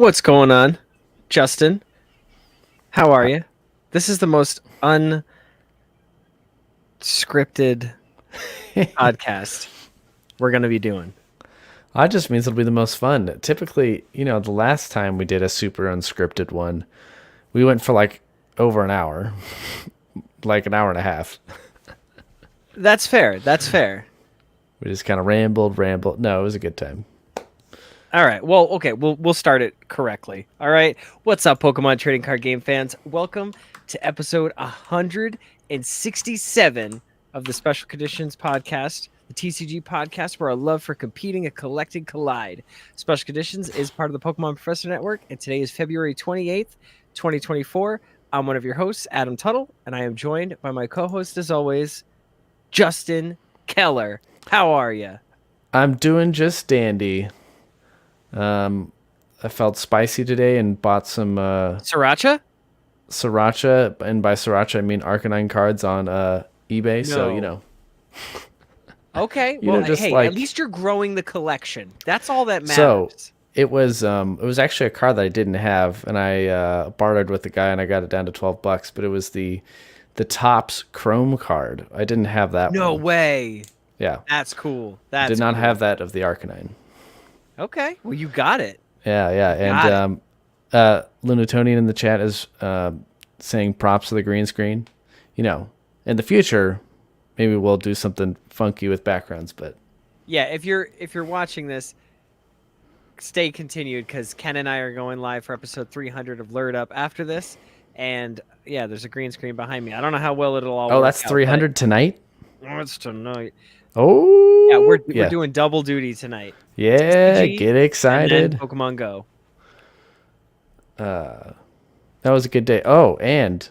What's going on, Justin? How are you? This is the most unscripted podcast we're going to be doing. That just means it'll be the most fun. Typically, the last time we did a super unscripted one, we went for like over an hour, like an hour and a half. That's fair. That's fair. We just kind of rambled. No, it was a good time. All right. Well, okay. We'll start it correctly. All right. What's up, Pokemon trading card game fans? Welcome to episode 167 of the Special Conditions podcast, the TCG podcast, where our love for competing and collecting collide. Special Conditions is part of the Pokemon Professor Network, and today is February 28th, 2024. I'm one of your hosts, Adam Tuttle, and I am joined by my co-host, as always, Justin Keller. How are you? I'm doing just dandy. I felt spicy today and bought some Sriracha, and by Sriracha I mean Arcanine cards on eBay. No. So Okay. You Well, know, just hey, like- at least you're growing the collection. That's all that matters. So it was actually a card that I didn't have, and I bartered with the guy and I got it down to $12. But it was the Topps Chrome card. I didn't have that. No one. way. Yeah, That's cool. did not have that of the Arcanine. Okay. Well, you got it. Yeah, and Lunatonian in the chat is saying props to the green screen. In the future, maybe we'll do something funky with backgrounds, but Yeah. If you're watching this, stay continued because Ken and I are going live for episode 300 of Lured Up after this, and yeah, there's a green screen behind me. I don't know how well it'll all. oh, work that's out, 300 tonight. but it's tonight. Oh, Yeah, we're doing double duty tonight. Yeah, TCG, get and excited. then Pokemon Go. That was a good day. Oh, and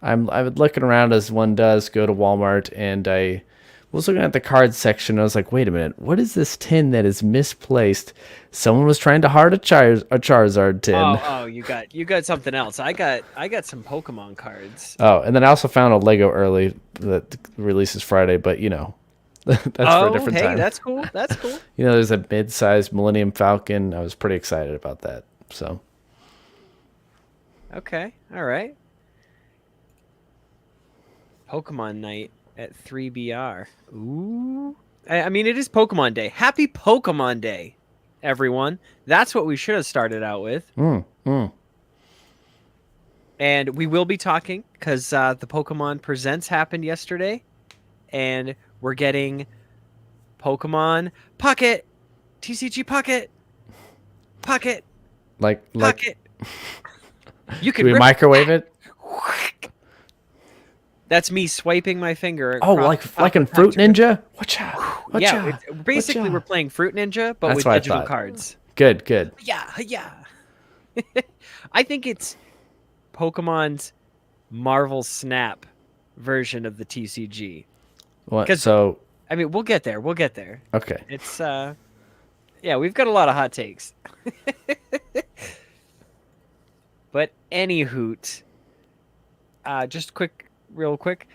I'm looking around as one does, go to Walmart, and I was looking at the cards section. I was like, wait a minute, what is this tin that is misplaced? Someone was trying to heart a Charizard tin. Oh, you got something else. I got some Pokemon cards. Oh, and then I also found a Lego early that releases Friday, but that's for a different time. That's cool. That's cool. There's a mid-sized Millennium Falcon. I was pretty excited about that. So Okay. All right. Pokemon night at 3BR. Ooh. I mean, it is Pokemon Day. Happy Pokemon Day, everyone. That's what we should have started out with. And we will be talking because the Pokemon Presents happened yesterday. And we're getting Pokemon Pocket. TCG Pocket. Pocket. like Pocket. You do can we rip microwave it? That's me swiping my finger. Oh, across like in the Fruit package. Ninja? Watcha. Yeah, basically we're playing Fruit Ninja, but That's with what I digital thought. cards. Good. Yeah. I think it's Pokemon's Marvel Snap version of the TCG. What? 'Cause- So, I mean, we'll get there. okay. It's yeah, we've got a lot of hot takes. But any hoot, just real quick,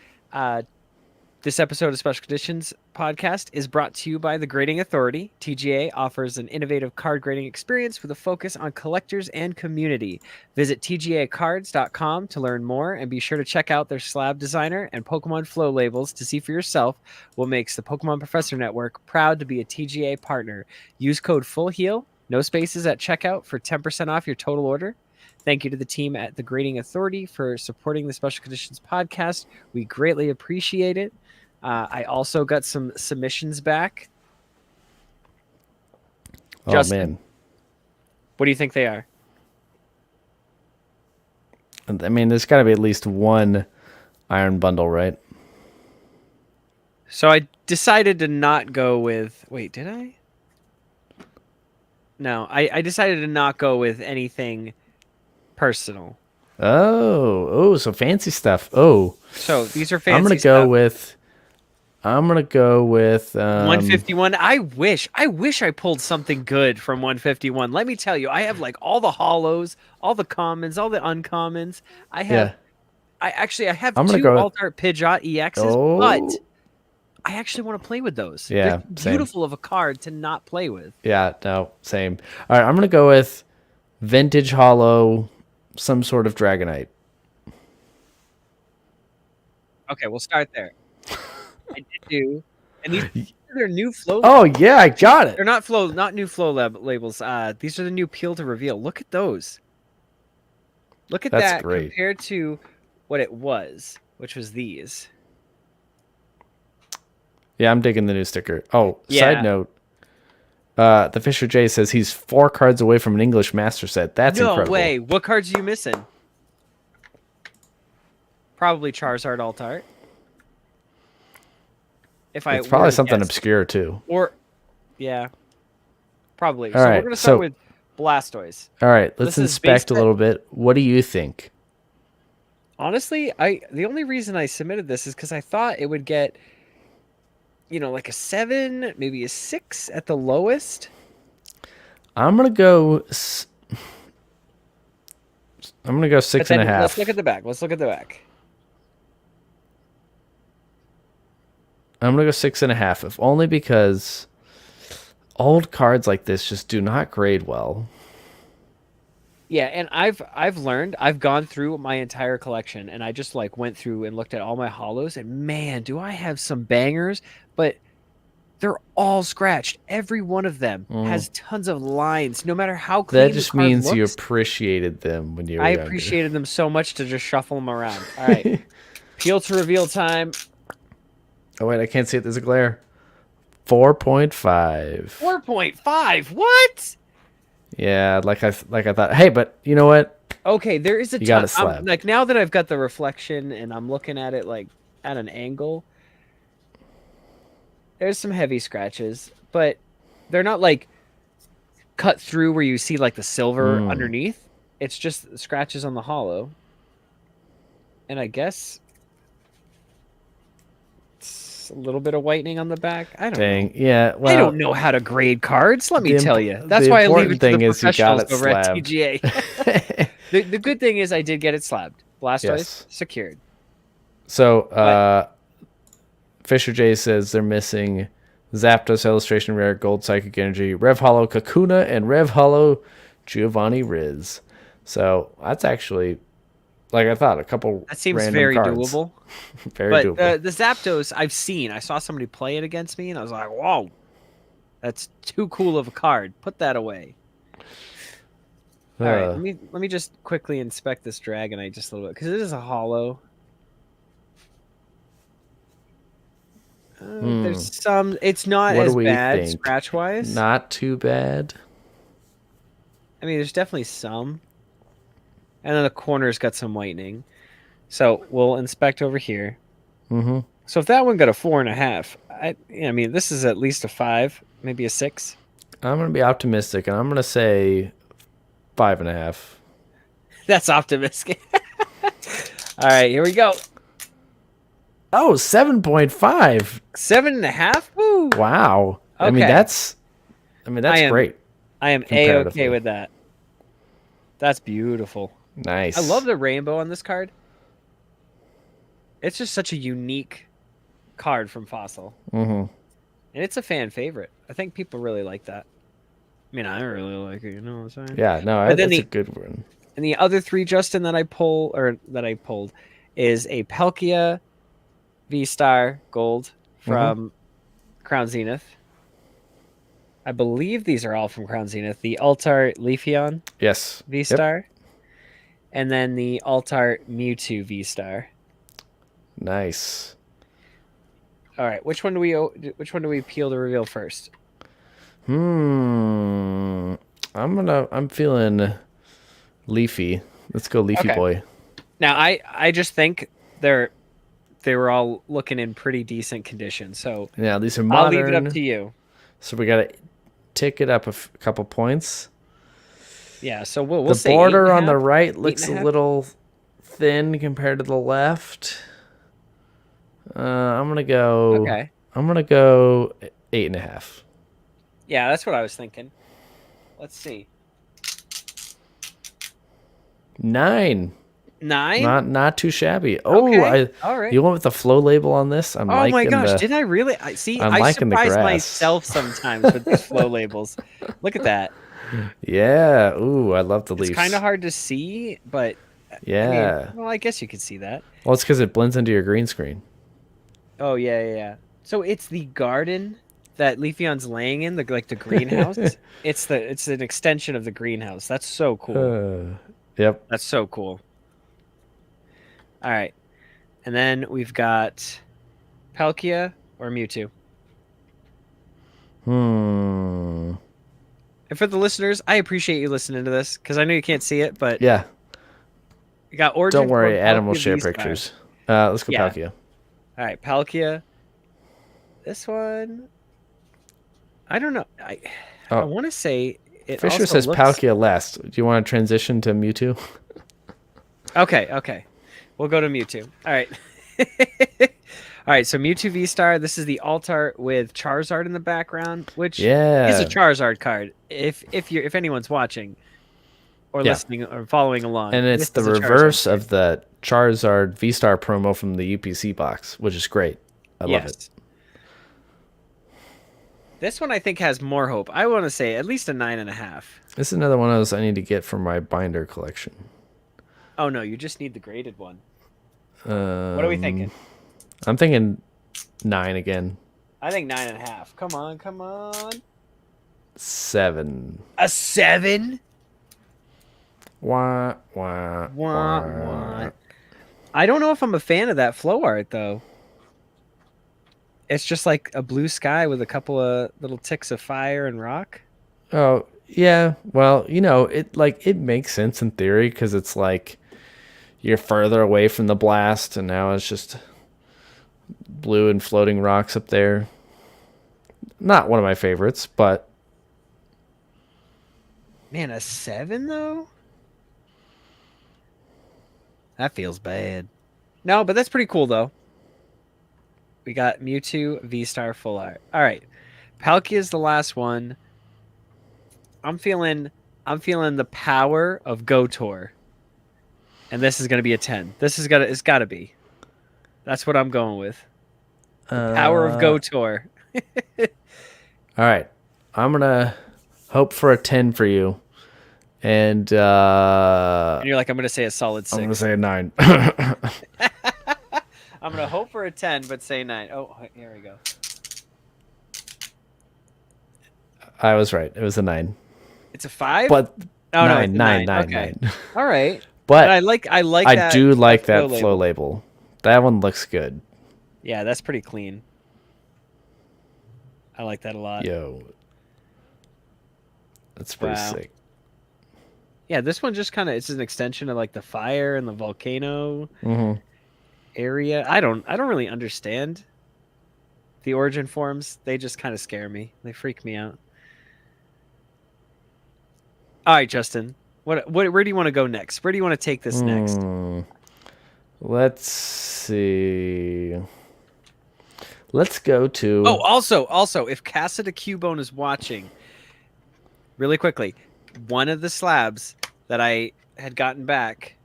this episode of Special Conditions podcast is brought to you by the Grading Authority. TGA offers an innovative card grading experience with a focus on collectors and community. Visit tgacards.com to learn more, and be sure to check out their slab designer and Pokemon Flow labels to see for yourself what makes the Pokemon Professor Network proud to be a TGA partner. Use code FULLHEAL, no spaces at checkout, for 10% off your total order. Thank you to the team at the Grading Authority for supporting the Special Conditions podcast. We greatly appreciate it. I also got some submissions back. Oh, Justin, man. what do you think they are? I mean, there's got to be at least one Iron Bundle, right? So I decided to not go with... Wait, did I? No, I decided to not go with anything personal. Oh, so fancy stuff. Oh, So these are fancy I'm gonna stuff. go with 151. I wish I pulled something good from 151. Let me tell you, I have like all the hollows, all the commons, all the uncommons. I have Yeah. I have I'm gonna two go with- Alt Art Pidgeot EXs, Oh. but I actually want to play with those. Yeah, They're same. beautiful of a card to not play with. Yeah, no, same. All right, I'm gonna go with vintage hollow, some sort of Dragonite. Okay, we'll start there. I did do, and these are new flow. Oh yeah, I got it. They're not flow, not new flow labels. These are the new peel to reveal. Look at those. Look at That's that great. compared to what it was, which was these. Yeah, I'm digging the new sticker. Oh, Yeah. side note. The Fisher J says he's 4 cards away from an English Master set. That's No incredible. way. What cards are you missing? Probably Charizard alt art. It's probably something obscure too. Or, yeah, probably. All So right, we're gonna start with Blastoise. All right, let's This is inspect a base little bit. What do you think? Honestly, the only reason I submitted this is because I thought it would get, like a 7, maybe a 6 at the lowest. I'm gonna go. I'm gonna go 6.5. Let's look at the back. I'm gonna go 6.5, if only because old cards like this just do not grade well. Yeah, and I've learned, I've gone through my entire collection, and I just went through and looked at all my holos, and man, do I have some bangers, but they're all scratched. Every one of them has tons of lines, no matter how clean That just the card means you looks. appreciated them when you were I younger. appreciated them so much to just shuffle them around. All right, peel to reveal time. Oh wait, I can't see it. There's a glare. 4.5. 4.5. What? Yeah, like I thought. Hey, but you know what? Okay, there is a You got ton. it slabbed. Like now that I've got the reflection and I'm looking at it at an angle, there's some heavy scratches, but they're not cut through where you see the silver underneath. It's just scratches on the hollow. And I guess it's a little bit of whitening on the back. I don't know. Yeah. Well, I don't know how to grade cards. Let me the tell you. That's the why I leave it important to the thing is you got professionals it over at slabbed. TGA. The good thing is I did get it slabbed. Blastoise Yes. secured. So, Fisher J says they're missing Zapdos Illustration Rare, Gold Psychic Energy, Rev Hollow Kakuna, and Rev Hollow Giovanni Riz. So that's actually, like I thought, a couple. That seems random very cards. doable. Very doable. The Zapdos I've seen. I saw somebody play it against me, and I was like, "Whoa, that's too cool of a card. Put that away." All right, let me just quickly inspect this Dragonite just a little bit because it is a hollow. There's some. It's not What as do we bad think? scratch wise. Not too bad. I mean, there's definitely some. And then the corner's got some whitening. So we'll inspect over here. Mm-hmm. So if that one got a 4.5, I mean, this is at least a 5, maybe a 6. I'm gonna be optimistic, and I'm gonna say 5.5. That's optimistic. All right, here we go. Oh, 7.5. 7.5. Woo! Wow. Okay. I mean, that's great. I am A-okay with that. That's beautiful. Nice. I love the rainbow on this card. It's just such a unique card from Fossil. Mm-hmm. And it's a fan favorite. I think people really like that. I mean, I really like it, you know what I'm saying? Yeah, no, But then that's a good one. And the other 3, Justin, that I pulled is a Palkia V-Star Gold from Crown Zenith. I believe these are all from Crown Zenith. The Altart Leafeon Yes. V-Star. Yep. And then the Altart Mewtwo V-Star. Nice. All right, which one do we peel to reveal first? I'm feeling Leafy. Let's go Leafy boy. Now I just think they were all looking in pretty decent condition. So yeah, these are modern. I'll leave it up to you. So we got to tick it up a couple points. Yeah, so we'll the say border 8.5, on the right looks a little thin compared to the left. I'm gonna go. Okay. I'm gonna go 8.5. Yeah, that's what I was thinking. Let's see. 9. 9? Not too shabby. Oh, Okay. All right. you went with the flow label on this? Oh my gosh, did I really? I'm I liking the surprise grass. myself sometimes with these flow labels. Look at that. Yeah. Ooh, I love the It's kind of leaves. hard to see, but I mean, Yeah. well, I guess you could see that. Well, it's because it blends into your green screen. Oh yeah, yeah, yeah. So it's the garden that Leafeon's laying in, the greenhouse. It's an extension of the greenhouse. That's so cool. Yep. That's so cool. All right. And then we've got Palkia or Mewtwo. Hmm. And for the listeners, I appreciate you listening to this because I know you can't see it, but Yeah. you got Origin Don't worry, Form Adam will Palkia share V-Star. pictures. Let's go Yeah. Palkia. All right, Palkia. This one, I don't know. I Oh, want to say it Fisher also says looks... Palkia last. Do you want to transition to Mewtwo? Okay. We'll go to Mewtwo. All right. All right, so Mewtwo V-Star. This is the alt art with Charizard in the background, which is a Yeah. Charizard card. If anyone's watching or Yeah. listening or following along, And it's this the is a Charizard reverse card. of the Charizard V-Star promo from the UPC box, which is great. I love it. This one I think has more hope. I want to say at least a 9.5. This is another one of those I need to get for my binder collection. Oh no, you just need the graded one. What are we thinking? I'm thinking 9 again. I think 9.5. Come on. 7. A 7? Wah, wah, Wah. I don't know if I'm a fan of that flow art though. It's just like a blue sky with a couple of little ticks of fire and rock. Oh, yeah. Well, it makes sense in theory because it's like you're further away from the blast and now it's just blue and floating rocks up there. Not one of my favorites, but Man, a 7 though? That feels bad. No, but that's pretty cool though. We got Mewtwo V-Star full art. All right. Palkia is the last one. I'm feeling the power of Gotor. And this is going to be a 10. It's got to be. That's what I'm going with. The power of Gotor. All right. I'm going to hope for a 10 for you. And And you're like, I'm going to say a solid 6. I'm going to say a 9. I'm going to hope for a 10, but say 9. Oh, here we go. I was right. It was a 9. It's a 5? But oh, nine, no, nine, okay. 9. All right. But I like I that. do like that flow flow label. That one looks good. Yeah, that's pretty clean. I like that a lot. Yo. That's pretty Wow. sick. Yeah, this one just kind of, it's an extension of like the fire and the volcano area. I don't really understand the origin forms. They just kind of scare me. They freak me out. All right, Justin. Where do you want to go next? Where do you want to take this next? Let's see. Let's go to... Oh, also, if Casa de Cubone is watching, really quickly, one of the slabs that I had gotten back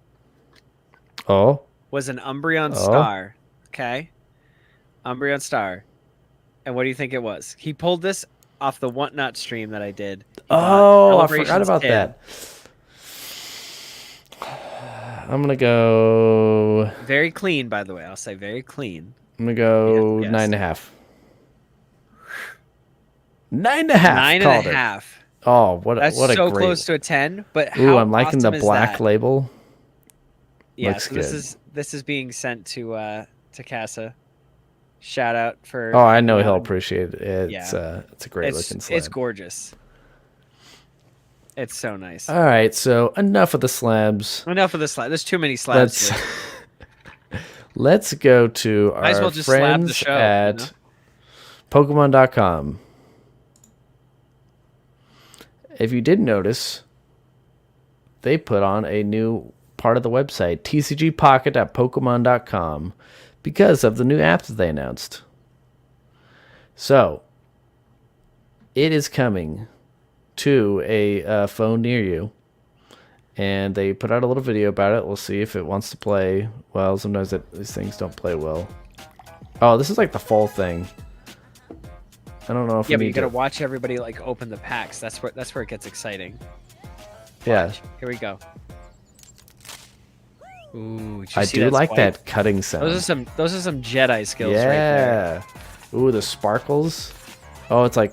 was an Umbreon Star. Okay? Umbreon Star. And what do you think it was? He pulled this off the Whatnot stream that I did. I forgot about that. I'm going to go... Very clean, by the way. I'll say very clean. I'm going to go Yes. 9.5. 9.5. 9.5. Oh, what That's a so great... close to a 10. But Ooh, how I'm liking awesome the is black that? label. Yeah, Looks so good. this is being sent to Casa. Shout out for... Oh, I know he'll appreciate it. It's Yeah. It's a great looking slab. It's gorgeous. It's so nice. All right, so enough of the slabs. Enough of the slab. There's too many slabs Let's here. let's go to Might as our well just slab the friends show, at Pokemon.com. If you didn't notice, they put on a new part of the website, tcgpocket.pokemon.com, because of the new app that they announced. So, it is coming to a phone near you, and they put out a little video about it. We'll see if it wants to play well. Sometimes these things don't play well. Oh, this is like the full thing. I don't know if Yeah, we but you need gotta to... watch everybody like open the packs. That's where it gets exciting. Yeah, Watch. Here we go. Ooh, did you I see do that like swipe? that cutting sound. Those are some Jedi skills right there. Yeah. Ooh, the sparkles. Oh, it's like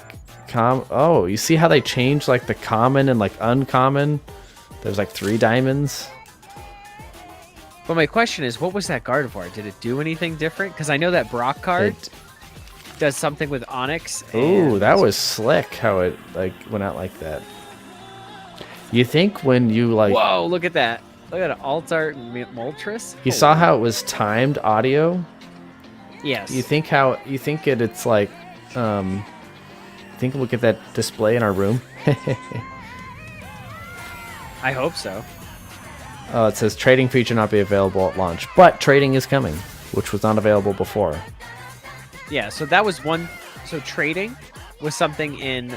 oh, you see how they change like the common and like uncommon? There's like 3 diamonds. But my question is, what was that Gardevoir? Did it do anything different? Because I know that Brock card does something with Onyx. Ooh, that was slick how it like went out like that. You think when you like... Whoa, look at that. Look at Alt Art and Moltres. You saw how it was timed audio? Yes. You think it's like think we'll get that display in our room? I hope so. Oh, it says trading feature not be available at launch, but trading is coming, which was not available before. Yeah, so that was one. So trading was something in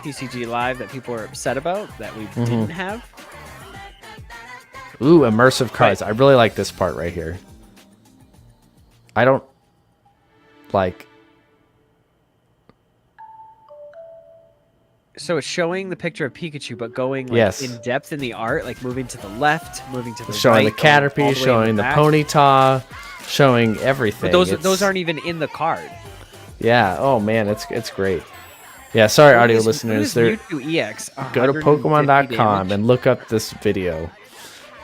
TCG Live that people were upset about that we didn't have. Ooh, immersive cards. I really like this part right here. I don't like... So it's showing the picture of Pikachu, but going like in depth in the art, like moving to the left, moving to the showing right, the Caterpie, showing the Ponyta, showing everything. But those aren't even in the card. Yeah. Oh man, it's great. Yeah. Sorry, audio listeners. Go to Pokemon.com and look up this video.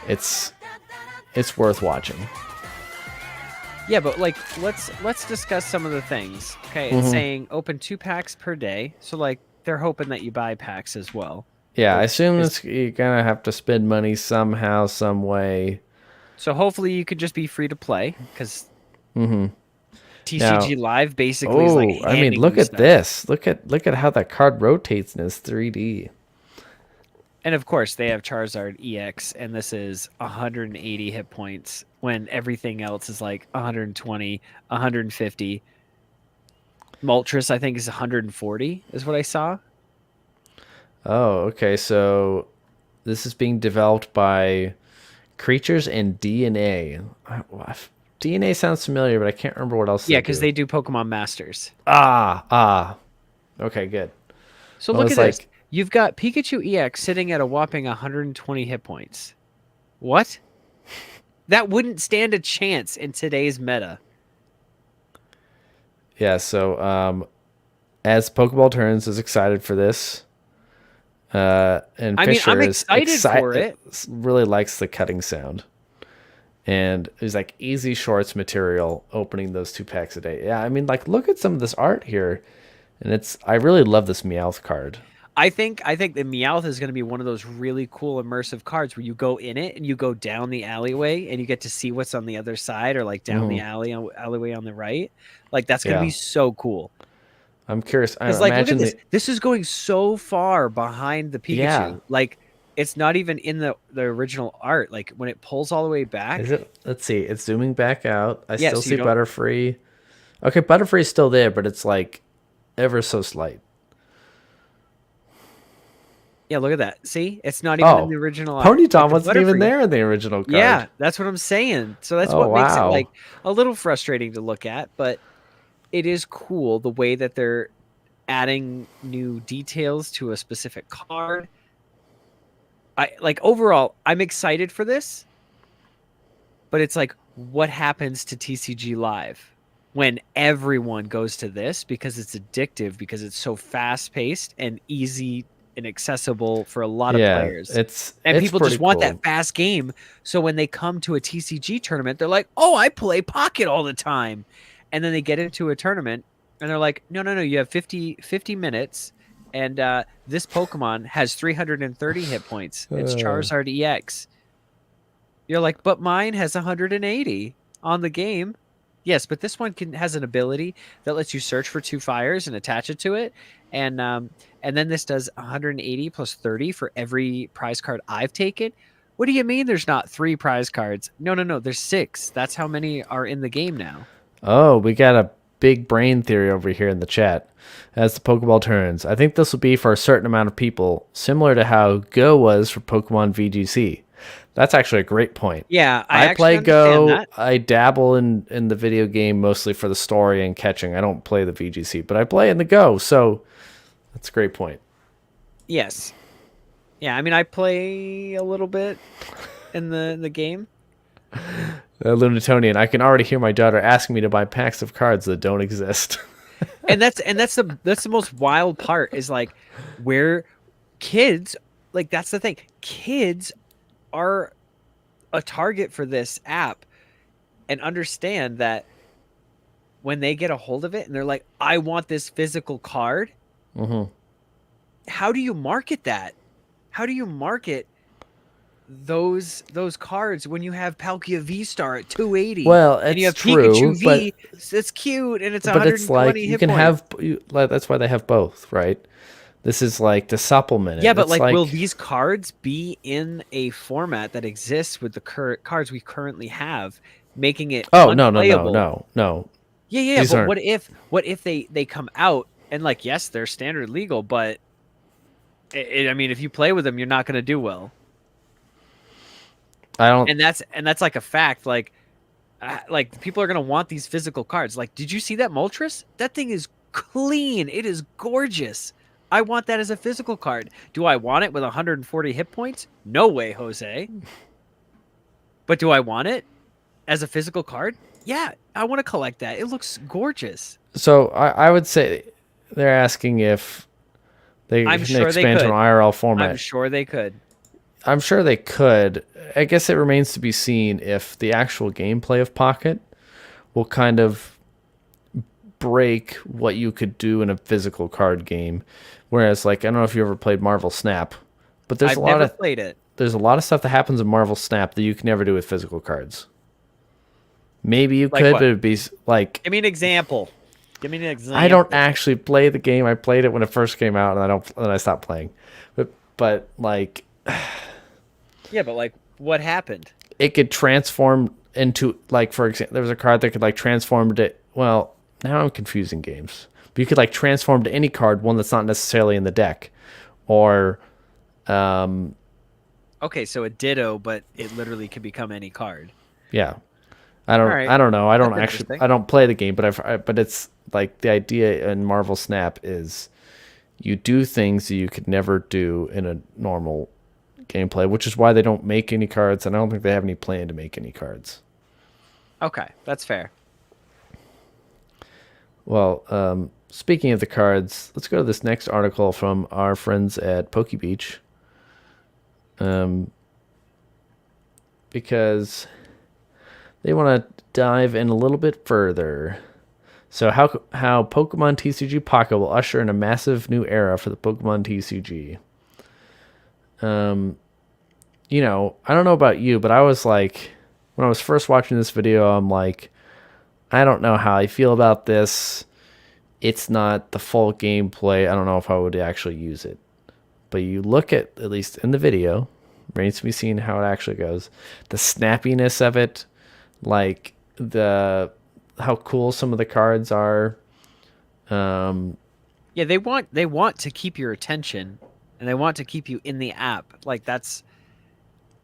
It's worth watching. Yeah, but like let's discuss some of the things. Okay, it's saying open 2 packs per day, so like they're hoping that you buy packs as well. Yeah, I assume you're gonna have to spend money somehow, some way. So hopefully you could just be free to play, because TCG Live basically is like. I mean, look at this. Look at how that card rotates in its 3D. And of course, they have Charizard EX, and this is 180 hit points when everything else is like 120, 150. Moltres, I think, is 140, is what I saw. Oh, okay. So this is being developed by Creatures and DeNA. DeNA sounds familiar, but I can't remember what else. Yeah, because they do Pokemon Masters. Okay, good. So look at this. You've got Pikachu EX sitting at a whopping 120 hit points. What? That wouldn't stand a chance in today's meta. Yeah, so as Pokeball Turns is excited for this, and Fisher I'm excited for it. Really likes the cutting sound, and it's like easy shorts material opening those 2 packs a day. Yeah, I mean, like look at some of this art here, and I really love this Meowth card. I think the Meowth is going to be one of those really cool immersive cards where you go in it and you go down the alleyway and you get to see what's on the other side, or like down the alleyway on the right. Like that's going to be so cool. I'm curious. Because like, look at this. This is going so far behind the Pikachu. Yeah. Like it's not even in the original art. Like when it pulls all the way back. Is it? Let's see. It's zooming back out. I still see Butterfree. Okay, Butterfree's still there, but it's like ever so slight. Yeah, look at that. See? It's not even in the original art. Ponyta wasn't even there in the original card. Yeah, that's what I'm saying. So that's what makes it like a little frustrating to look at, but it is cool the way that they're adding new details to a specific card. Overall, I'm excited for this, but it's like, what happens to TCG Live when everyone goes to this, because it's addictive, because it's so fast paced and easy and accessible for a lot of players. And people just want that fast game. So when they come to a TCG tournament, they're like, oh, I play Pocket all the time. And then they get into a tournament and they're like, no, you have 50 minutes. And this Pokemon has 330 hit points. It's Charizard EX. You're like, but mine has 180 on the game. Yes, but this one has an ability that lets you search for 2 fires and attach it to it. And then this does 180 plus 30 for every prize card I've taken. What do you mean there's not 3 prize cards? No, there's 6. That's how many are in the game now. Oh, we got a big brain theory over here in the chat. As the Pokeball turns, I think this will be for a certain amount of people, similar to how Go was for Pokemon VGC. That's actually a great point. Yeah, I I actually play understand Go. that. I dabble in the video game mostly for the story and catching. I don't play the VGC, but I play in the Go. So that's a great point. Yes. Yeah, I mean, I play a little bit in the game. Lunatonian, I can already hear my daughter asking me to buy packs of cards that don't exist. And that's the most wild part is like where kids, like that's the thing. Kids are a target for this app and understand that when they get a hold of it and they're like, I want this physical card, how do you market that? How do you market those cards when you have Palkia V Star at 280 Well, and you it's have Pikachu true, V, it's cute and it's but it's like 120 you hit can points. like that's why they have both, right? This is like to supplement it. Yeah, but It's like will these cards be in a format that exists with the current cards we currently have, making it oh unplayable? no. Yeah, These but aren't. what if they come out and like yes, they're standard legal, but I mean if you play with them, you're not going to do well. I don't. And that's like a fact. Like people are gonna want these physical cards. Like, did you see that Moltres? That thing is clean. It is gorgeous. I want that as a physical card. Do I want it with 140 hit points? No way, Jose. But do I want it as a physical card? Yeah, I want to collect that. It looks gorgeous. So I would say they're asking if they I'm can sure they expand to could. an IRL I'm format. sure they could. I'm sure they could. I guess it remains to be seen if the actual gameplay of Pocket will kind of break what you could do in a physical card game. Whereas, like, I don't know if you ever played Marvel Snap, but I've never played it. there's a lot of stuff that happens in Marvel Snap that you can never do with physical cards. Maybe you Like could, what? but it'd be like Give me an example. Give me an example. I don't actually play the game. I played it when it first came out, and I stopped playing. But like. Yeah, but like, what happened? It could transform into, like, for example, there was a card that could like transform to, well, now I'm confusing games, but you could like transform to any card, one that's not necessarily in the deck, or Okay, so a Ditto, but it literally could become any card. yeah, All right, I don't know, that's interesting. I don't play the game, but but it's like the idea in Marvel Snap is you do things that you could never do in a normal gameplay, which is why they don't make any cards, and I don't think they have any plan to make any cards. Okay, that's fair. Well, speaking of the cards, let's go to this next article from our friends at PokeBeach. Because they want to dive in a little bit further. So how Pokemon TCG Pocket will usher in a massive new era for the Pokemon TCG. You know, I don't know about you, but I was like, when I was first watching this video, I'm like, I don't know how I feel about this. It's not the full gameplay. I don't know if I would actually use it. But you look at least in the video, remains to be seen how it actually goes. The snappiness of it, like how cool some of the cards are. Yeah, they want to keep your attention, and they want to keep you in the app. Like that's,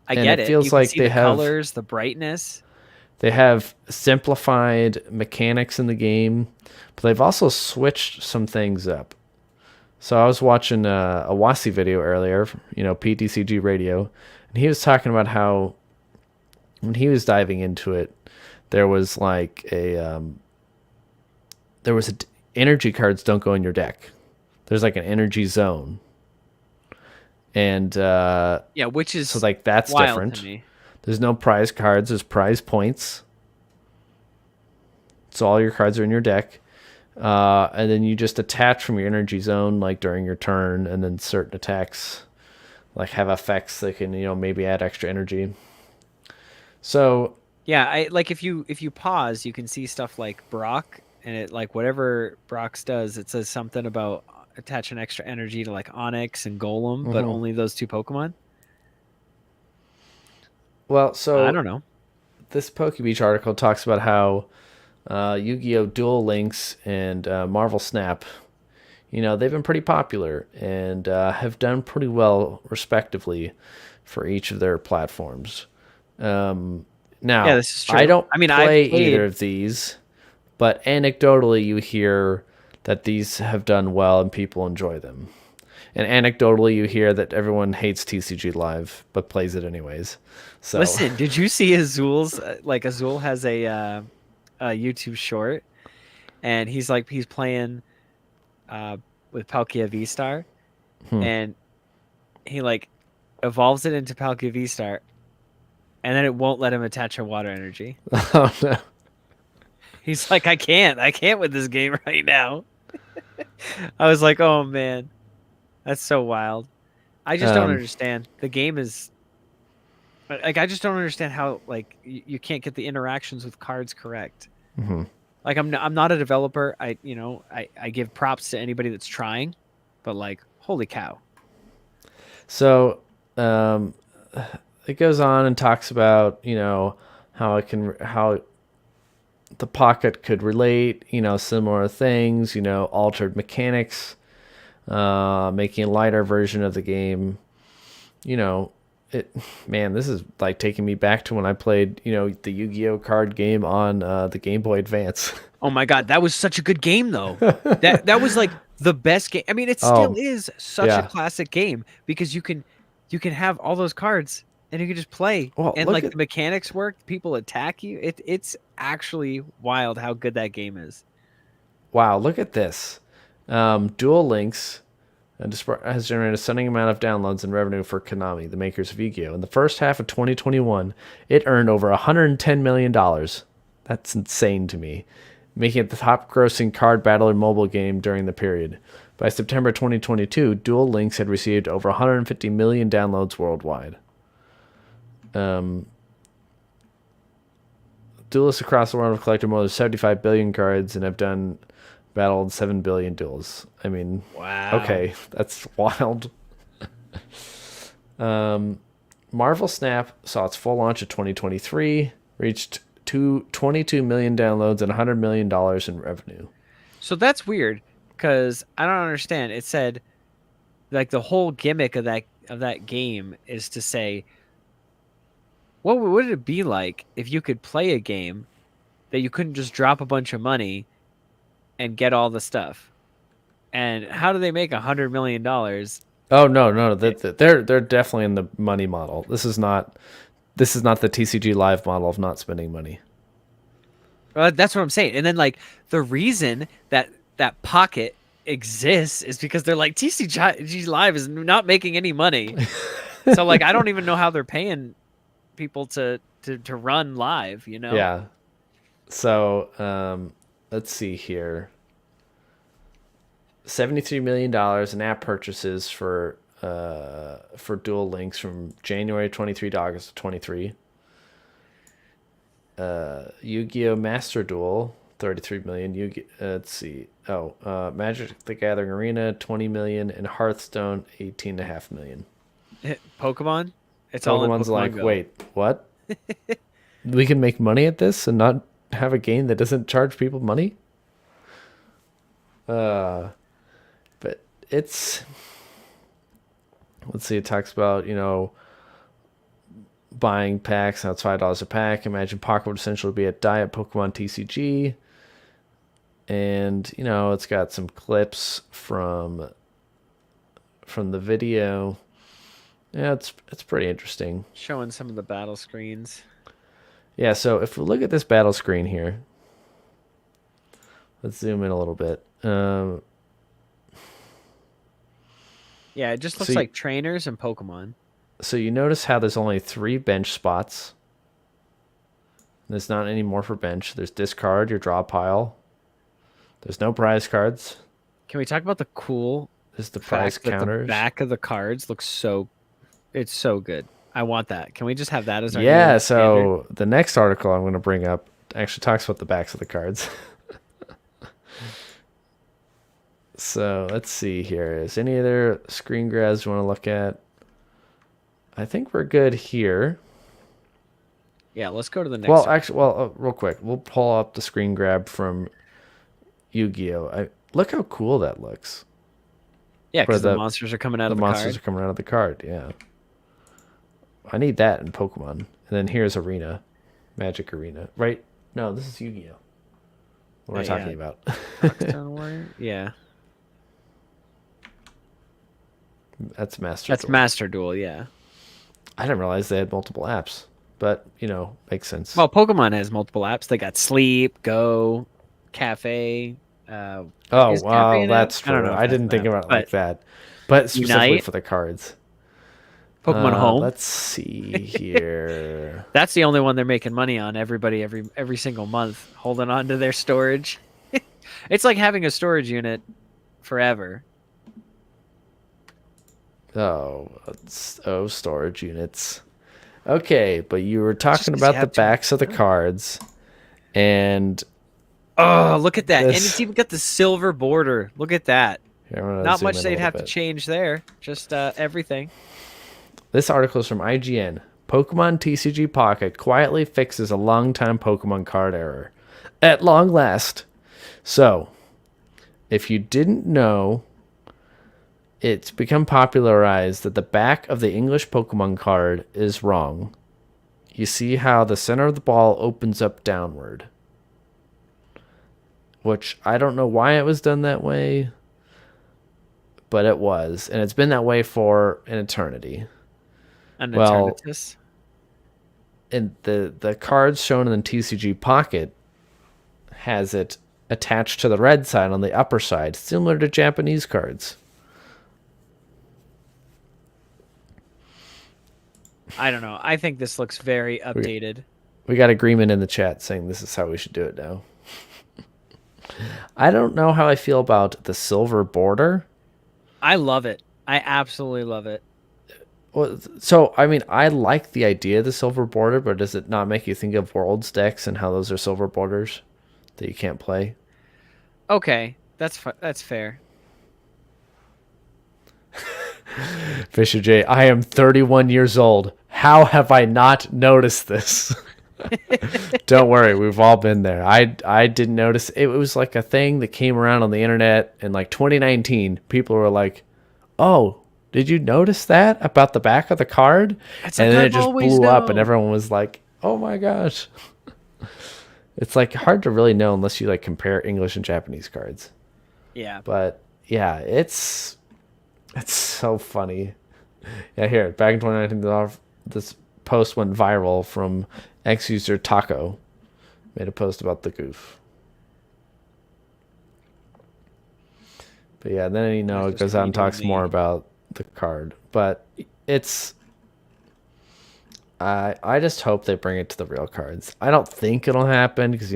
I And get it it. feels You can like see they the have colors, the brightness. They have simplified mechanics in the game, but they've also switched some things up. So I was watching a Wasi video earlier, you know, PTCG radio, and he was talking about how when he was diving into it, there was like energy cards don't go in your deck. There's like an energy zone, and Yeah, which is so like that's wild different. to me. There's no prize cards. There's prize points. So all your cards are in your deck. And then you just attach from your energy zone, like during your turn, and then certain attacks, like have effects that can, you know, maybe add extra energy. So Yeah, I like if you pause, you can see stuff like Brock, and it like whatever Brock's does, it says something about attaching extra energy to like Onyx and Golem, but only those two Pokemon. well, so I don't know. this PokeBeach article talks about how Yu-Gi-Oh! Duel Links and Marvel Snap, you know, they've been pretty popular and have done pretty well, respectively, for each of their platforms. Yeah, Now, this is I true. don't I mean, I've play either played. of these, but anecdotally, you hear that these have done well and people enjoy them. And anecdotally, you hear that everyone hates TCG Live but plays it anyways. So, Listen, did you see Azul's? Like Azul has a YouTube short, and he's playing uh, with Palkia V Star, and he like evolves it into Palkia V Star, and then it won't let him attach a water energy. oh no. He's like, I can't with this game right now. I was like, oh man, that's so wild. I just don't Um, understand. The game is like, I just don't understand how like you can't get the interactions with cards correct. Like I'm not a developer. I give props to anybody that's trying, but like, holy cow. so, it goes on and talks about, how the pocket could relate, similar things, altered mechanics, making a lighter version of the game. You know, man, this is like taking me back to when I played, the Yu-Gi-Oh card game on the Game Boy Advance. Oh my god, that was such a good game though. That was like the best game. I mean, it still Oh, is such a yeah. classic game because you can have all those cards and you can just play Well, and look like at the mechanics work, people attack you. It's actually wild how good that game is. wow, look at this. Dual Links has generated a stunning amount of downloads and revenue for Konami, the makers of Yu-Gi-Oh. In the first half of 2021, it earned over $110 million. That's insane to me, making it the top-grossing card battler mobile game during the period. By September 2022, Duel Links had received over 150 million downloads worldwide. Duelists across the world have collected more than 75 billion cards and have battled 7 billion duels. I mean, Wow. okay, that's wild. Marvel Snap saw its full launch in 2023, reached 22 million downloads and $100 million in revenue. So that's weird because I don't understand. It said like the whole gimmick of that game is to say, what would it be like if you could play a game that you couldn't just drop a bunch of money and get all the stuff? And how do they make $100 million? Oh no, no, they're definitely in the money model. This is not the TCG live model of not spending money. Well, that's what I'm saying. And then like the reason that Pocket exists is because they're like TCG Live is not making any money. So like I don't even know how they're paying people to run live, you know? Yeah. So let's see here. $73 million in app purchases for Duel Links from January 23 to August 23. Yu-Gi-Oh! Master Duel, 33 million. Let's see. Magic the Gathering Arena, 20 million, and Hearthstone, 18.5 million. Pokemon, it's all in Pokemon's Pokemon like, Go. wait, what? We can make money at this and not have a game that doesn't charge people money? But it's, let's see, it talks about, buying packs. Now it's $5 a pack. Imagine Pocket would essentially be a diet Pokemon TCG. And, it's got some clips from the video. Yeah, it's pretty interesting. Showing some of the battle screens. Yeah, so if we look at this battle screen here, let's zoom in a little bit. Yeah, it just looks So you, like trainers and Pokemon. so you notice how there's only 3 bench spots. There's not any more for bench. There's discard, your draw pile. There's no prize cards. Can we talk about the cool There's the prize fact that the counters. back of the cards looks it's so good. I want that. Can we just have that as our Yeah, new standard? so the next article I'm going to bring up actually talks about the backs of the cards. So let's see here. Is any other screen grabs you want to look at? I think we're good here. Yeah, let's go to the next. Well, actually, real quick, we'll pull up the screen grab from Yu-Gi-Oh. Look how cool that looks. Yeah, Where because the monsters are coming out the of the monsters card. are coming out of the card. Yeah. I need that in Pokemon. And then here's Arena. Magic Arena. Right? No, this is Yu-Gi-Oh! What am I talking about? Rockstone Warrior? Yeah. That's Master That's Duel. Master Duel, yeah. I didn't realize they had multiple apps. But, makes sense. Well, Pokemon has multiple apps. They got Sleep, Go, Cafe. Oh, Is Cafe wow, an that's app? I don't true. know if I that's didn't an think app, about it but like that. But specifically Unite, for the cards. Pokemon Home. Let's see here. That's the only one they're making money on. Everybody, every single month, holding on to their storage. It's like having a storage unit forever. Storage units. Okay, but you were talking Just about the have to- backs of the cards, and Oh, look at that. And This- it's even got the silver border. Look at that. here, I'm gonna Not zoom much in a they'd little have to bit. change there. Just everything. This article is from IGN. Pokemon TCG Pocket quietly fixes a long-time Pokemon card error. At long last. So, if you didn't know, it's become popularized that the back of the English Pokemon card is wrong. You see how the center of the ball opens up downward. Which I don't know why it was done that way, but it was. And it's been that way for an eternity. An Well, Eternatus. And the cards shown in the TCG Pocket has it attached to the red side on the upper side, similar to Japanese cards. I don't know. I think this looks very updated. We got agreement in the chat saying this is how we should do it now. I don't know how I feel about the silver border. I love it. I absolutely love it. Well, so, I mean, I like the idea of the silver border, but does it not make you think of Worlds decks and how those are silver borders that you can't play? Okay, that's fair. Fisher J, I am 31 years old. How have I not noticed this? Don't worry, we've all been there. I didn't notice. It was like a thing that came around on the internet in like 2019. People were like, "Oh, did you notice that about the back of the card?" It's And like, then it I've just always blew up, and known. everyone was like, "Oh my gosh!" It's like hard to really know unless you like compare English and Japanese cards. Yeah. But yeah, it's so funny. Yeah, here back in 2019, this post went viral from ex-user Taco. Made a post about the goof. But yeah, then it That's goes just out and me doing talks more me. about the card. But it's I just hope they bring it to the real cards. I don't think it'll happen because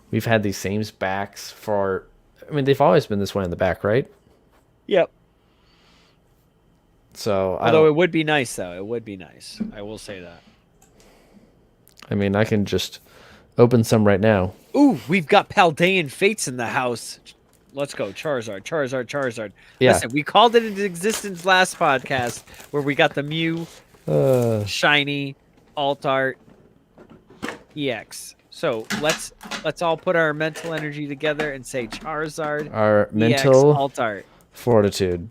we've had these same backs for. I mean, they've always been this way in the back, right? Yep. So Although it would be nice, though. It would be nice. I will say that. I mean, I can just open some right now. Ooh, we've got Paldean Fates in the house. Let's go. Charizard. Yeah. Listen, we called it into existence last podcast where we got the Mew, Shiny, Alt Art, EX. So let's all put our mental energy together and say Charizard, Our EX, mental Alt Art. fortitude.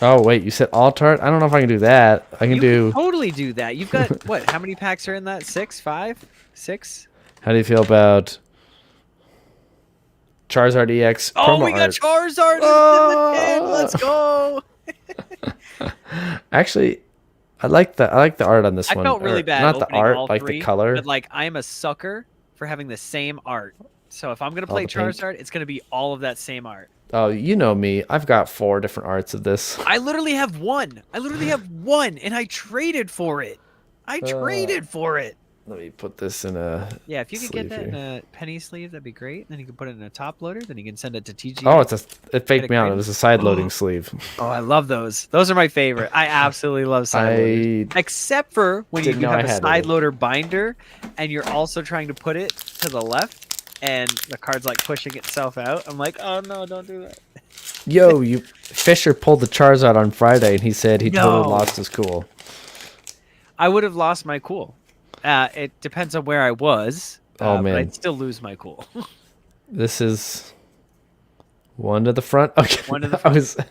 Oh, wait, you said alt art? I don't know if I can do that. I can You do... can totally do that. You've got, what, how many packs are in that? 6? 5? 6? How do you feel about Charizard EX Oh, promo we got art? Charizard in Let's go. Actually, I like the art on this I one. felt really Or, bad. not the opening art, all like three, the color. But like, I'm a sucker for having the same art. So if I'm gonna All play the pink. Charizard, it's gonna be all of that same art. Oh, you know me. I've got 4 different arts of this. I literally have one. And I traded for it. Let me put this in a Yeah, if you could get sleeve that in here. a penny sleeve, that'd be great. Then you can put it in a top loader. Then you can send it to TG. Oh, it faked Get me out. grade? It was a side loading sleeve. Oh, I love those. Those are my favorite. I absolutely love side loaders. Except for when you didn't know have I a had side it. loader binder and you're also trying to put it to the left and the card's like pushing itself out. I'm like, oh no, don't do that. Yo, Fisher pulled the Charizard on Friday, and he said he totally No. lost his cool. I would have lost my cool. It depends on where I was. Oh, But man. I'd still lose my cool. This is one to the front. Okay, One to the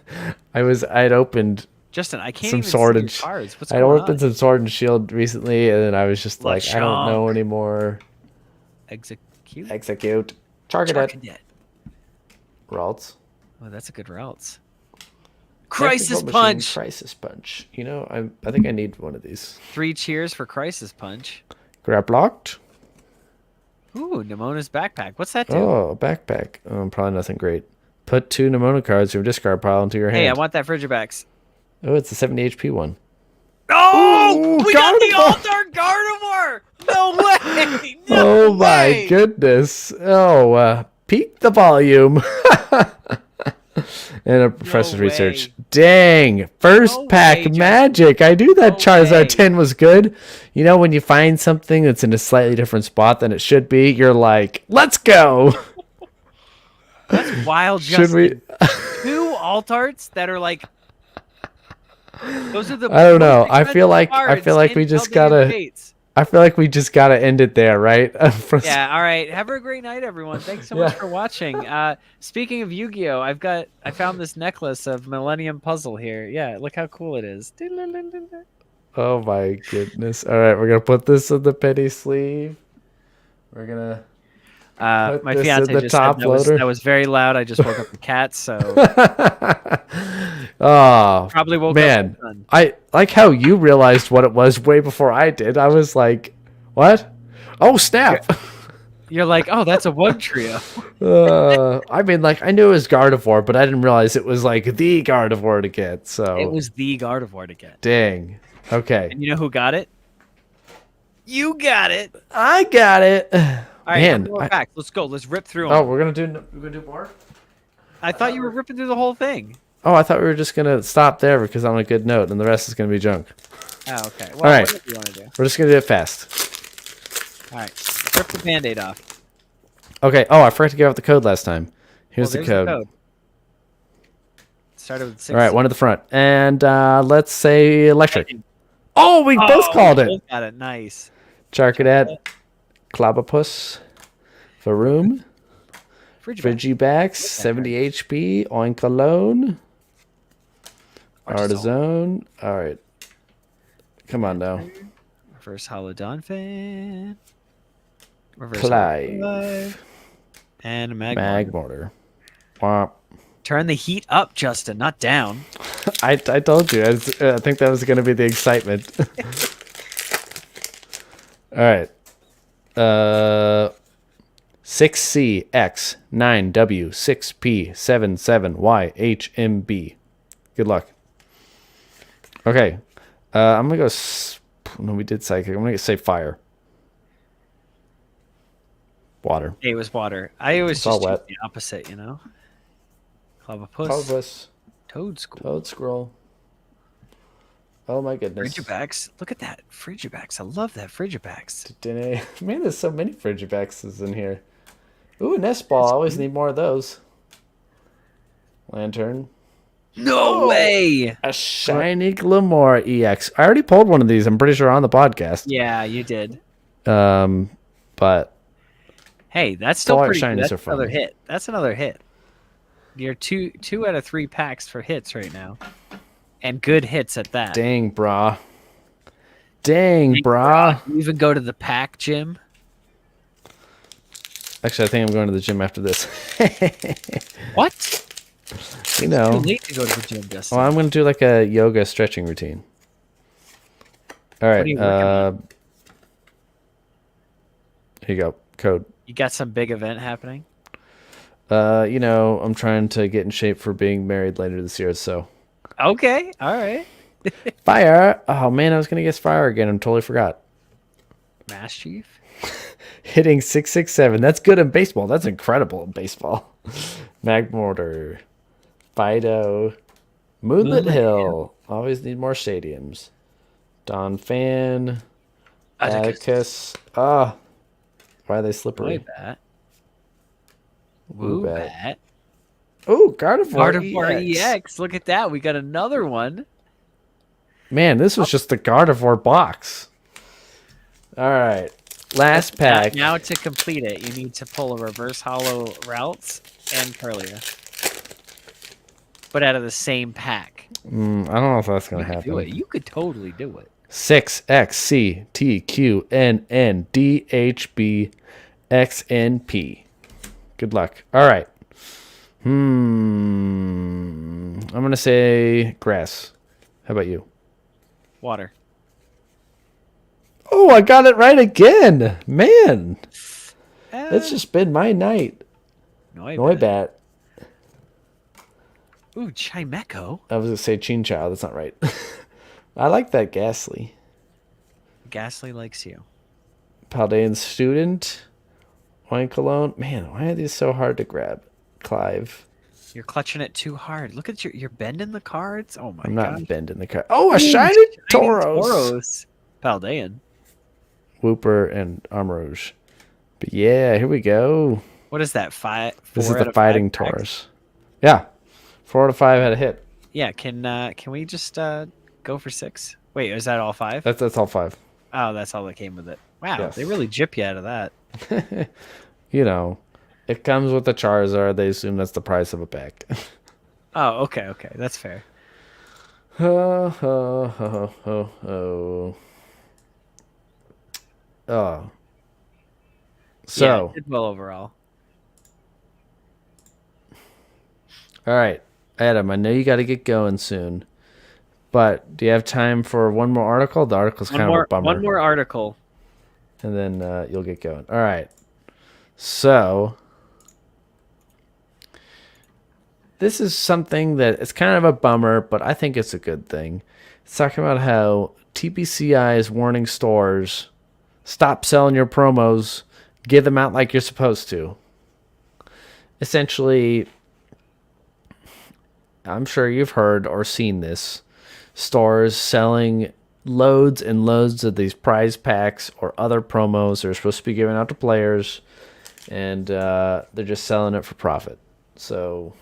I had opened Justin, I can't some even sword see and your cards. What's I going opened on? some sword and shield recently, and then I was just like, I don't know LeChonk. anymore. Execute. Execute. Target it. Charcadet. Routes. Oh, that's a good routes. Technical Crisis machine Punch. crisis punch. You know, I think I need one of these. 3 cheers for Crisis Punch. Grab locked. Ooh, Nemona's backpack. What's that do? Oh, a backpack. Probably nothing great. Put 2 Nemona cards from your discard pile into your hand. Hey, I want that Frigibacks. Oh, it's a 70 HP one. Oh, Ooh, we got the Gardevoir! Altar Gardevoir. No way. Oh my goodness. Oh, peak the volume. And a professor's way. research. Dang. First No pack way, Justin. magic. I knew that No Charizard way. 10 was good. You know, when you find something that's in a slightly different spot than it should be, you're like, let's go. That's wild, Should Justin. we? 2 Altarts that are like. Those are the. I don't know. most I feel expensive like cards we in just Paldean gotta. Fates. I feel like we just gotta end it there, right? Yeah, all right. Have a great night, everyone. Thanks so much for watching. Speaking of Yu-Gi-Oh, I found this necklace of Millennium Puzzle here. Yeah, look how cool it is. Oh my goodness. All right, we're gonna put this in the penny sleeve. We're gonna put My this fiance in the just top said loader. that was very loud. I just woke up the cat, so Oh probably woke man, up my son. I like how you realized what it was way before I did. I was like, "What? Oh snap!" You're like, oh, that's a one trio. I mean, like I knew it was Gardevoir, but I didn't realize it was like the Gardevoir to get. So It was the Gardevoir to get. dang. Okay, And you know who got it? You got it. I got it. All right, Man, more facts. Let's go. Let's rip through oh, them. we're gonna do more. I thought you were ripping through the whole thing. Oh, I thought we were just gonna stop there because I'm on a good note, and the rest is gonna be junk. Oh, okay. Well, All right. whatever you want to do. We're just gonna do it fast. All right. Rip the Band-Aid off. Okay. Oh, I forgot to give out the code last time. Here's Well, the there's code. Started with 6. All right, one at the front, and let's say electric. Oh, we both called it. Both got it. Nice. Charcadet, Clobopus, Varoom, Frigibax, 70 HP, Oinkalone, Artisan. All right. Come on now. Reverse Holodonphin. Reverse Clive. Hololive, and a Mag Mortar. Womp. Turn the heat up, Justin, not down. I told you. I think that was going to be the excitement. All right. 6CX 9W 6P 77YHMB. Good luck. Okay. I'm gonna go. No, we did psychic. I'm gonna say fire. Water. It was water. I always It's all just do wet. the opposite, you know. Clobbopus. Clobus. Toad School. Toad Scroll. Oh my goodness. Frigibax. Look at that. Frigibax. I love that Frigibax. DeNA. Man, there's so many Frigibaxes in here. Ooh, nest ball. I always need more of those. Lantern. No way. A shiny Glamour EX. I already pulled one of these. I'm pretty sure on the podcast. Yeah, you did. But Hey, that's still All pretty good. shinies That's are fun. another hit. That's another hit. You're two out of 3 packs for hits right now. And good hits at that. dang, brah. Dang, brah. You even go to the pack gym. Actually, I think I'm going to the gym after this. What? You Too know. late to go to the gym, Justin. Well, I'm going to do like a yoga stretching routine. All are right. you working on? Here you go. Code. You got some big event happening? You know, I'm trying to get in shape for being married later this year, so. Okay. All right. Fire. Oh, man, I was going to guess fire again. I totally forgot. Mass Chief? Hitting 667. That's good in baseball. That's incredible in baseball. Magmortar. Fido. Moonlit Hill. Always need more stadiums. Don Fan. Atticus. Ah. Why are they slippery? Bat. Woobat. Woobat. Oh, Gardevoir Gardevoir EX. Look at that. We got another one. Man, this was just the Gardevoir box. All right. Last pack. Now to complete it, you need to pull a reverse hollow routes and Curlia. But out of the same pack. I don't know if that's going You to could do it. happen. You could totally do it. 6XCTQNNDHBXNP. Good luck. All right. I'm going to say grass. How about you? Water. Oh, I got it right again. Man, it's Uh, just been my night. Noibat. Ooh, Chimecho. I was going to say Chinchou. That's not right. I like that Ghastly. Ghastly likes you. Paldean Student. Wine Cologne. Man, why are these so hard to grab? Clive. You're clutching it too hard. Look at you're bending the cards. Oh my I'm god. not bending the card. Oh, a Ooh, shiny Shining Tauros. Tauros. Paldean. Whooper and Armrouge. But yeah, here we go. What is that? This is Four out the of Fighting five packs? Taurus. Yeah. 4 out of 5 had a hit. Yeah, can we just go for 6? Wait, is that all 5? That's all 5. Oh, that's all that came with it. Wow, Yes. they really jip you out of that. You know, it comes with the Charizard. They assume that's the price of a pack. Oh, okay, that's fair. Ho, ho, ho, ho, ho. Oh. So, Yeah, it did well overall. all right, Adam, I know you got to get going soon, but do you have time for one more article? The article's kind of a bummer. One more article. And then you'll get going. All right. So, this is something that it's kind of a bummer, but I think it's a good thing. It's talking about how TPCI is warning stores, stop selling your promos, give them out like you're supposed to. Essentially, I'm sure you've heard or seen this. Stores selling loads and loads of these prize packs or other promos they're supposed to be giving out to players, and they're just selling it for profit. So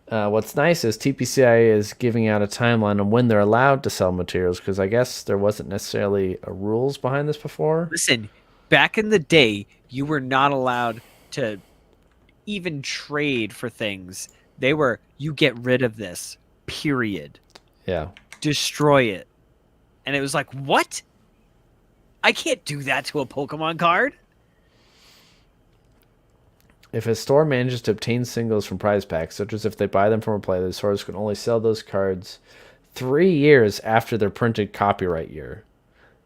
what's nice is TPCI is giving out a timeline on when they're allowed to sell materials, because I guess there wasn't necessarily a rules behind this before. Listen, back in the day, you were not allowed to even trade for things. They were, you get rid of this, period. Yeah. Destroy it. And it was like, what? I can't do that to a Pokemon card. If a store manages to obtain singles from prize packs, such as if they buy them from a player, the stores can only sell those cards 3 years after their printed copyright year,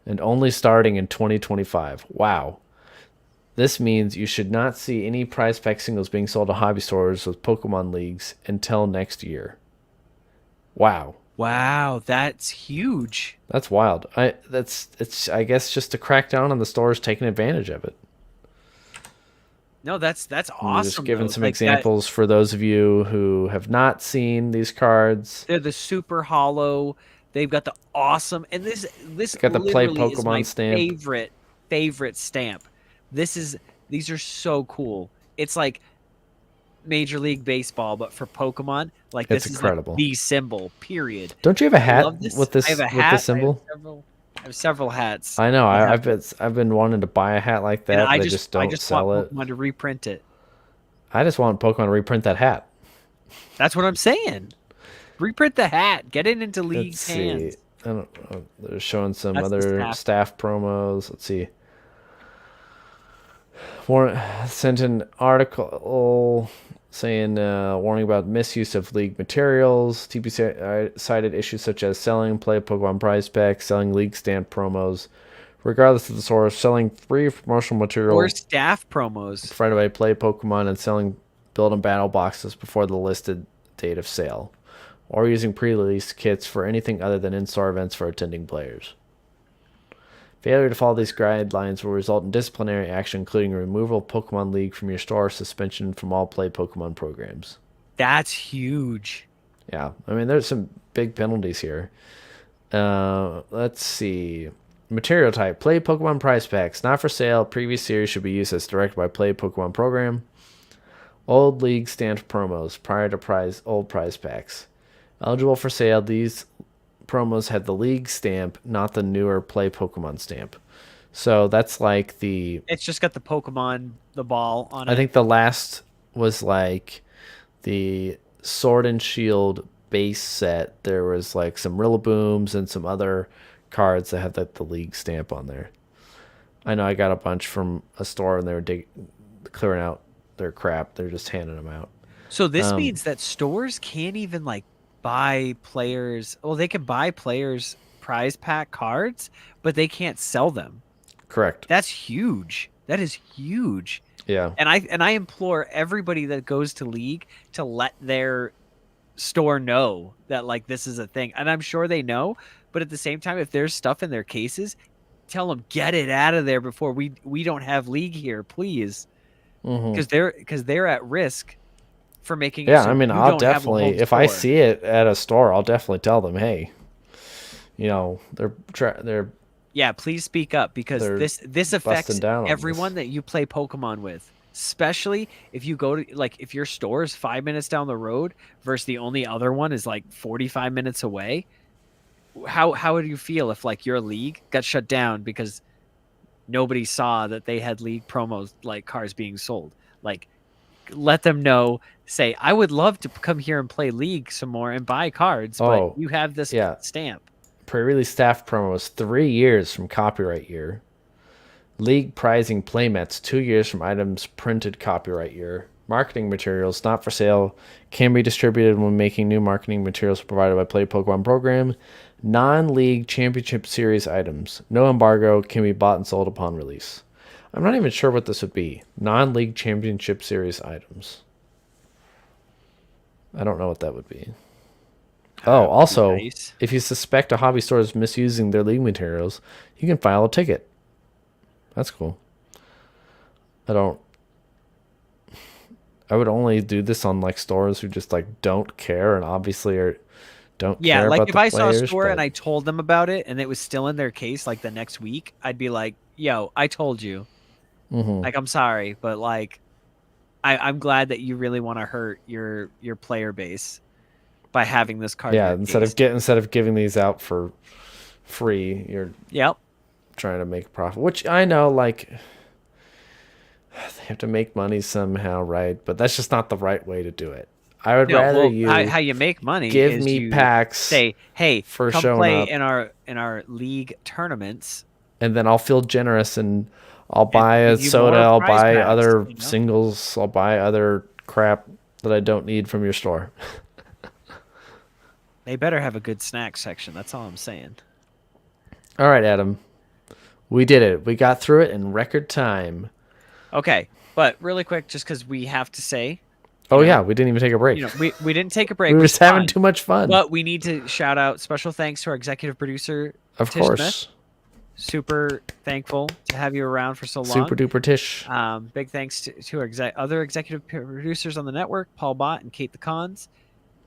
and only starting in 2025. Wow. This means you should not see any prize pack singles being sold to hobby stores with Pokemon leagues until next year. Wow. Wow, that's huge. That's wild. It's I guess just to crack down on the stores taking advantage of it. No, that's I'm awesome. just giving though. some Like examples for those of you who have not seen these cards. they're the super hollow. They've got the awesome, and this Got the Play literally is my Pokemon stamp. favorite stamp. These are so cool. It's like Major League Baseball, but for Pokemon. Like It's this incredible. is like the symbol. Period. Don't you have a I hat love this. with this I have a with hat. this symbol? I have several hats. I know. that I've been wanting to buy a hat like and that. They just I don't just sell want it. Pokemon to reprint it. I just want Pokemon to reprint that hat. That's what I'm saying. Reprint the hat. Get it into Let's League's see. hands. I don't know. They're showing some That's the other staff promos. Let's see. Sent an article saying warning about misuse of league materials. TPCI cited issues such as selling play Pokemon prize packs, selling league stand promos, regardless of the source, selling free promotional material Or staff promos. provided by play Pokemon, and selling build and battle boxes before the listed date of sale, or using pre-release kits for anything other than in-store events for attending players. Failure to follow these guidelines will result in disciplinary action, including removal of Pokemon League from your store, suspension from all play Pokemon programs. That's huge. Yeah, I mean, there's some big penalties here. Let's see. Material type. Play Pokemon prize packs. Not for sale. Previous series should be used as directed by Play Pokemon program. Old League stamped promos prior to old prize packs. Eligible for sale. These promos had the League stamp, not the newer Play Pokemon stamp. So that's like the... It's just got the Pokemon, the ball on it. I think the last was like the Sword and Shield base set, there was like some Rillabooms and some other cards that had like the league stamp on there. I know I got a bunch from a store and they were clearing out their crap. They're just handing them out. So this means that stores can't even like buy players. Well, they can buy players prize pack cards, but they can't sell them. Correct. That's huge. That is huge. Yeah. And I implore everybody that goes to League to let their store know that like this is a thing. And I'm sure they know, but at the same time, if there's stuff in their cases, tell them get it out of there before we don't have League here, please. Because they're at risk for making it Yeah, so I mean, you I'll don't have a definitely, home if I store. see it at a store, I'll definitely tell them, hey, you know, they're Yeah, please speak up because They're this affects busting down on everyone this. that you play Pokemon with. Especially if you go to like if your store is 5 minutes down the road versus the only other one is like 45 minutes away. How would you feel if like your league got shut down because nobody saw that they had league promos like cars being sold? Like let them know, say, I would love to come here and play League some more and buy cards, but Oh, you have this yeah. stamp. Pre-release staff promos 3 years from copyright year. League prizing playmats 2 years from items printed copyright year. Marketing materials not for sale can be distributed when making new marketing materials provided by Play Pokemon program. Non-league championship series items. No embargo, can be bought and sold upon release. I'm not even sure what this would be. Non-league championship series items. I don't know what that would be. Oh, also, Nice. if you suspect a hobby store is misusing their league materials, you can file a ticket. That's cool. I would only do this on like stores who just like don't care and obviously don't Yeah, care like about if the I saw a players. store But and I told them about it and it was still in their case like the next week, I'd be like, yo, I told you. Like, I'm sorry, but like I'm glad that you really want to hurt your player base by having this card in yeah, your case. instead of giving these out for free, you're Yep. trying to make a profit. Which I know, like they have to make money somehow, right? But that's just not the right way to do it. I would No, rather well, you how you make money give is me you packs say, "Hey, for come showing play up, in our league tournaments, and then I'll feel generous and I'll and buy we'll a give you soda, more I'll prize buy packs." other You know? singles, I'll buy other crap that I don't need from your store. They better have a good snack section. That's all I'm saying. All right, Adam. We did it. We got through it in record time. Okay, but really quick, just because we have to say, Oh know, yeah, we didn't even take a break. we didn't take a break, We were which just is having fine, too much fun. but we need to shout out special thanks to our executive producer, Of Tish Smith. course. Super thankful to have you around for so long. Super duper Tish. Big thanks to our other executive producers on the network, Paul Bott and Kate the Cons.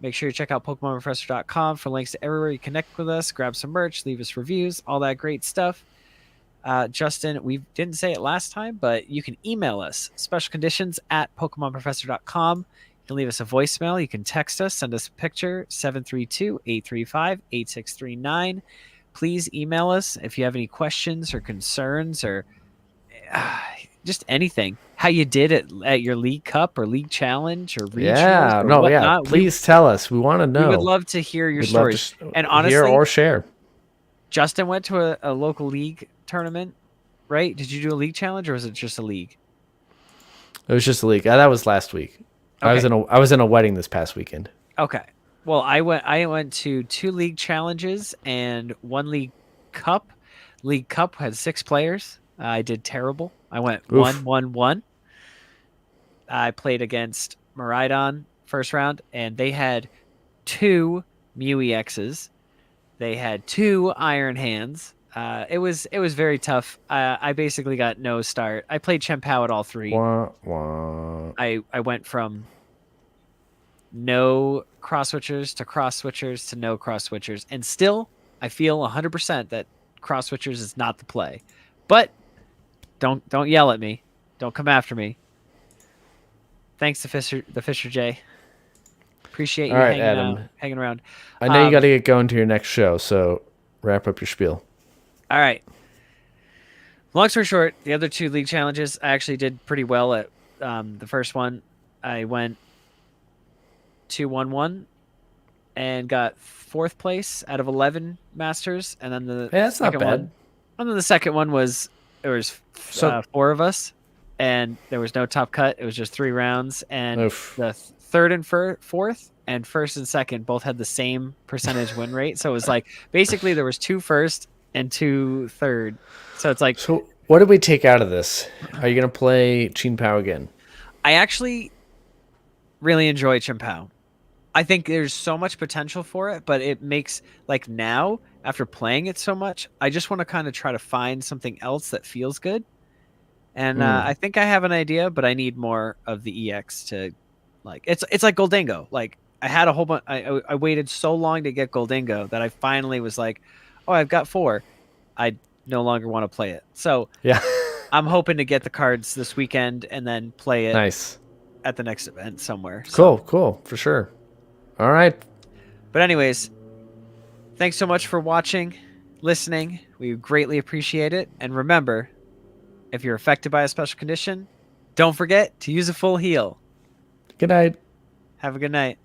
Make sure you check out PokemonProfessor.com for links to everywhere you connect with us, grab some merch, leave us reviews, all that great stuff. Justin, we didn't say it last time, but you can email us, specialconditions@PokemonProfessor.com. You can leave us a voicemail. You can text us, send us a picture, 732-835-8639. Please email us if you have any questions or concerns or just anything. How you did it at your league cup or league challenge or regionals Yeah, or no, yeah. whatnot. Please tell us. We want to know. We would love to hear your We'd love stories. to And hear honestly, or share. Justin went to a local league tournament, right? Did you do a league challenge or was it just a league? It was just a leak. That was last week. Okay. I was in a wedding this past weekend. Okay. Well, I went to 2 league challenges and 1 league cup. League cup had 6 players. I did terrible. I went Oof. 1-1-1. I played against Miraidon first round, and they had 2 Mew EXs. They had 2 Iron Hands. It was very tough. I basically got no start. I played Chien-Pao at all 3. Wah, wah. I went from no cross switchers to cross switchers to no cross switchers, and still I feel 100% that cross switchers is not the play. But don't yell at me. Don't come after me. Thanks to Fisher J. Appreciate you All right, Adam. hanging around. I know you got to get going to your next show, so wrap up your spiel. All right. Long story short, the other 2 league challenges, I actually did pretty well at. The first one, I went 2-1-1, and got 4th place out of 11 masters. And then the Yeah, that's not second bad. one, and then the second one was there was So- 4 of us, and there was no top cut. It was just 3 rounds, and Oof. the third and fourth and first and second both had the same percentage win rate. So it was like basically there was 2 first and 2 third. So it's like So what did we take out of this? Are you gonna play Chin Pao again? I actually really enjoy Chimpao. I think there's so much potential for it, but it makes like now after playing it so much, I just want to kind of try to find something else that feels good. And I think I have an idea, but I need more of the EX to like. It's like Goldingo. Like I had a whole bunch. I waited so long to get Goldingo that I finally was like, oh, I've got 4. I no longer want to play it. So Yeah. I'm hoping to get the cards this weekend and then play it Nice. at the next event somewhere. Cool, for sure. All right. But anyways, thanks so much for watching, listening. We greatly appreciate it. And remember, if you're affected by a special condition, don't forget to use a full heal. Good night. Have a good night.